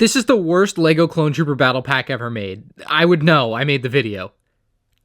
This is the worst LEGO Clone Trooper battle pack ever made. I would know, I made the video.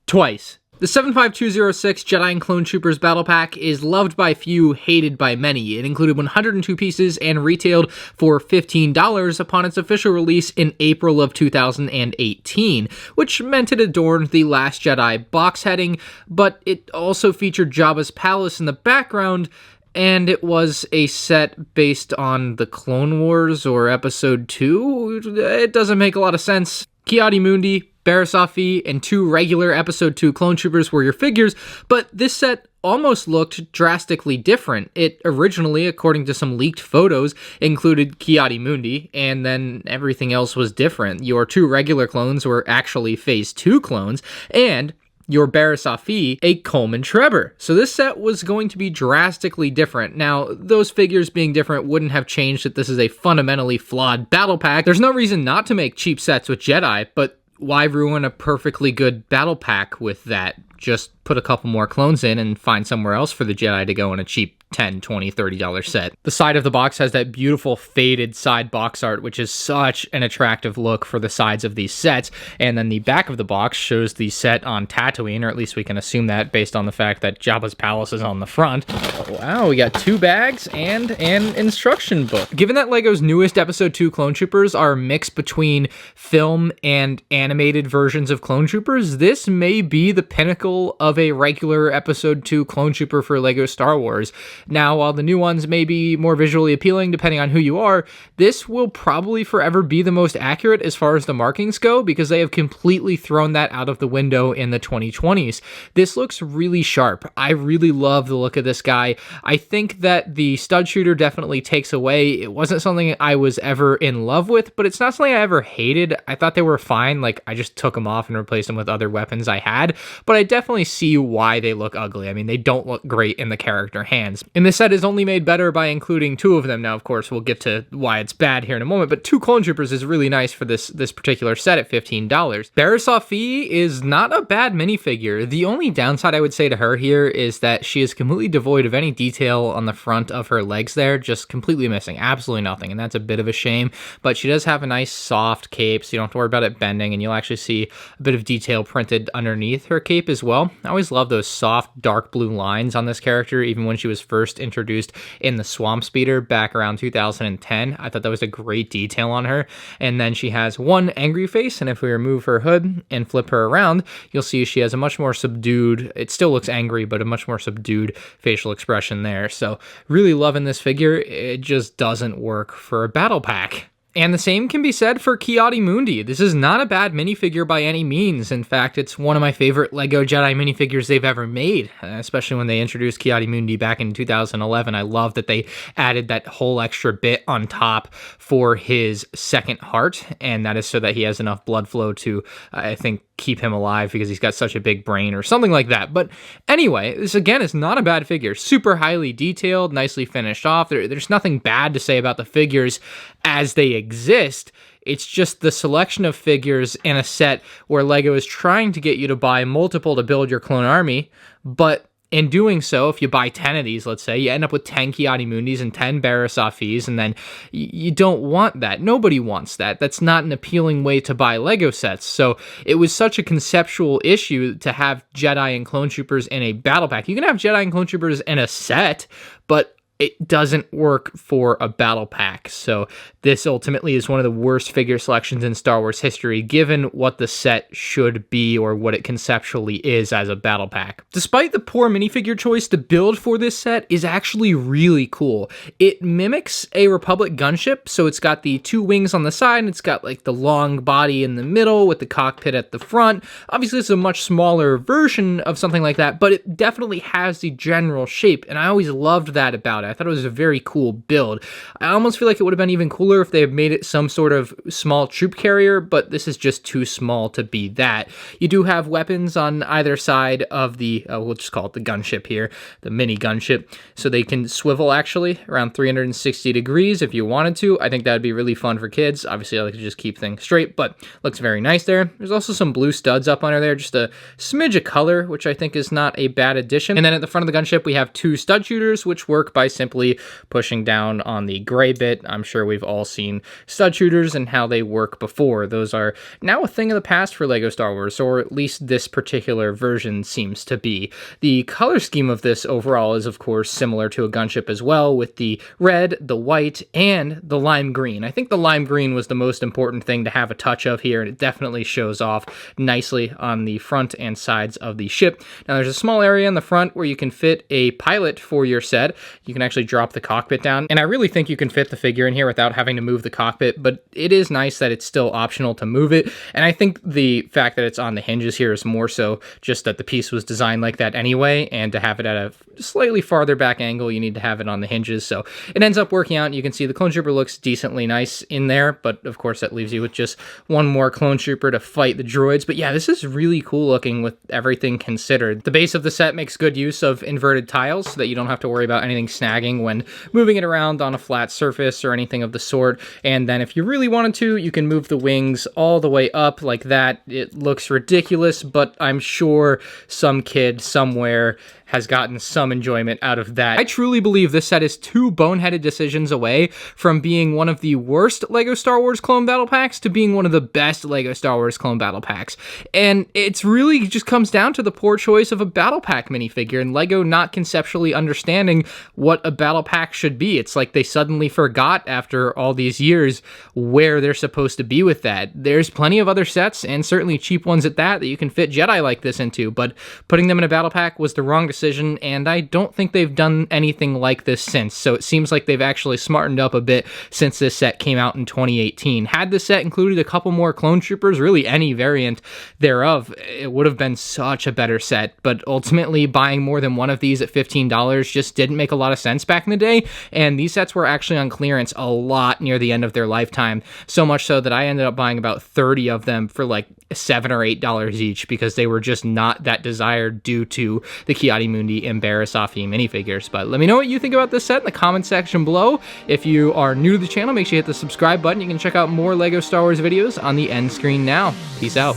Twice. The 75206 Jedi and Clone Troopers battle pack is loved by few, hated by many. It included 102 pieces and retailed for $15 upon its official release in April of 2018, which meant it adorned the Last Jedi box heading, but it also featured Jabba's palace in the background, and it was a set based on the Clone Wars or Episode 2. It doesn't make a lot of sense. Ki-Adi-Mundi, Barriss Offee, and 2 regular Episode 2 Clone Troopers were your figures, but this set almost looked drastically different. It originally, according to some leaked photos, included Ki-Adi-Mundi, and then everything else was different. Your 2 regular clones were actually Phase 2 clones, and your Barriss Offee, a Coleman Trevor. So this set was going to be drastically different. Now, those figures being different wouldn't have changed that this is a fundamentally flawed battle pack. There's no reason not to make cheap sets with Jedi, but why ruin a perfectly good battle pack with that? Just put a couple more clones in and find somewhere else for the Jedi to go in a cheap $10, $20, $30 set. The side of the box has that beautiful faded side box art, which is such an attractive look for the sides of these sets. And then the back of the box shows the set on Tatooine, or at least we can assume that based on the fact that Jabba's palace is on the front. Wow, we got 2 bags and an instruction book. Given that LEGO's newest Episode 2 Clone Troopers are mixed between film and animated versions of Clone Troopers, this may be the pinnacle of a regular Episode 2 Clone Trooper for LEGO Star Wars. Now, while the new ones may be more visually appealing depending on who you are, this will probably forever be the most accurate as far as the markings go, because they have completely thrown that out of the window in the 2020s. This looks really sharp. I really love the look of this guy. I think that the stud shooter definitely takes away. It wasn't something I was ever in love with, but it's not something I ever hated. I thought they were fine. Like, I just took them off and replaced them with other weapons I had, but I definitely see why they look ugly. I mean, they don't look great in the character hands. And this set is only made better by including 2 of them. Now, of course, we'll get to why it's bad here in a moment, but 2 Clone Troopers is really nice for this particular set at $15. Barriss Offee is not a bad minifigure. The only downside I would say to her here is that she is completely devoid of any detail on the front of her legs there, just completely missing, absolutely nothing, and that's a bit of a shame, but she does have a nice soft cape, so you don't have to worry about it bending, and you'll actually see a bit of detail printed underneath her cape as well. I always love those soft, dark blue lines on this character, even when she was first introduced in the Swamp Speeder back around 2010. I thought that was a great detail on her. And then she has one angry face, and if we remove her hood and flip her around, you'll see she has a much more subdued, it still looks angry, but a much more subdued facial expression there. So really loving this figure. It just doesn't work for a battle pack. And the same can be said for Ki-Adi-Mundi. This is not a bad minifigure by any means. In fact, it's one of my favorite LEGO Jedi minifigures they've ever made, especially when they introduced Ki-Adi-Mundi back in 2011. I love that they added that whole extra bit on top for his second heart, and that is so that he has enough blood flow to, I think, keep him alive because he's got such a big brain or something like that. But anyway, this again is not a bad figure. Super highly detailed, nicely finished off. There's nothing bad to say about the figures as they exist. It's just the selection of figures in a set where LEGO is trying to get you to buy multiple to build your clone army, but in doing so, if you buy 10 of these, let's say, you end up with 10 Ki-Adi-Mundis and 10 Barriss Offees, and then you don't want that. Nobody wants that. That's not an appealing way to buy LEGO sets. So it was such a conceptual issue to have Jedi and Clone Troopers in a battle pack. You can have Jedi and Clone Troopers in a set, but it doesn't work for a battle pack. So this ultimately is one of the worst figure selections in Star Wars history, given what the set should be or what it conceptually is as a battle pack. Despite the poor minifigure choice, the build for this set is actually really cool. It mimics a Republic Gunship, so it's got the 2 wings on the side, and it's got like the long body in the middle with the cockpit at the front. Obviously, it's a much smaller version of something like that, but it definitely has the general shape, and I always loved that about it. I thought it was a very cool build. I almost feel like it would have been even cooler if they had made it some sort of small troop carrier, but this is just too small to be that. You do have weapons on either side of the, we'll just call it the gunship here, the mini gunship, so they can swivel actually around 360 degrees if you wanted to. I think that would be really fun for kids. Obviously, I like to just keep things straight, but looks very nice there. There's also some blue studs up under there, just a smidge of color, which I think is not a bad addition. And then at the front of the gunship, we have 2 stud shooters, which work by simply pushing down on the gray bit. I'm sure we've all seen stud shooters and how they work before. Those are now a thing of the past for LEGO Star Wars, or at least this particular version seems to be. The color scheme of this overall is, of course, similar to a gunship as well, with the red, the white, and the lime green. I think the lime green was the most important thing to have a touch of here, and it definitely shows off nicely on the front and sides of the ship. Now, there's a small area in the front where you can fit a pilot for your set. You can actually drop the cockpit down, and I really think you can fit the figure in here without having to move the cockpit, but it is nice that it's still optional to move it, and I think the fact that it's on the hinges here is more so just that the piece was designed like that anyway, and to have it at a slightly farther back angle, you need to have it on the hinges, so it ends up working out. You can see the clone trooper looks decently nice in there, but of course that leaves you with just one more clone trooper to fight the droids. But yeah, this is really cool looking with everything considered. The base of the set makes good use of inverted tiles so that you don't have to worry about anything snagging when moving it around on a flat surface or anything of the sort. And then if you really wanted to, you can move the wings all the way up like that. It looks ridiculous, but I'm sure some kid somewhere has gotten some enjoyment out of that. I truly believe this set is two boneheaded decisions away from being one of the worst LEGO Star Wars clone battle packs to being one of the best LEGO Star Wars clone battle packs. And it's really just comes down to the poor choice of a battle pack minifigure and LEGO not conceptually understanding what a battle pack should be. It's like they suddenly forgot after all these years where they're supposed to be with that. There's plenty of other sets, and certainly cheap ones at that you can fit Jedi like this into, but putting them in a battle pack was the wrong decision, and I don't think they've done anything like this since. So it seems like they've actually smartened up a bit since this set came out in 2018. Had this set included a couple more clone troopers, really any variant thereof, it would have been such a better set, but ultimately buying more than one of these at $15 just didn't make a lot of sense back in the day, and these sets were actually on clearance a lot near the end of their lifetime, so much so that I ended up buying about 30 of them for like $7 or $8 each because they were just not that desired due to the Ki-Adi-Mundi and Barriss Offee minifigures. But let me know what you think about this set in the comment section below. If you are new to the channel, make sure you hit the subscribe button. You can check out more LEGO Star Wars videos on the end screen now. Peace out.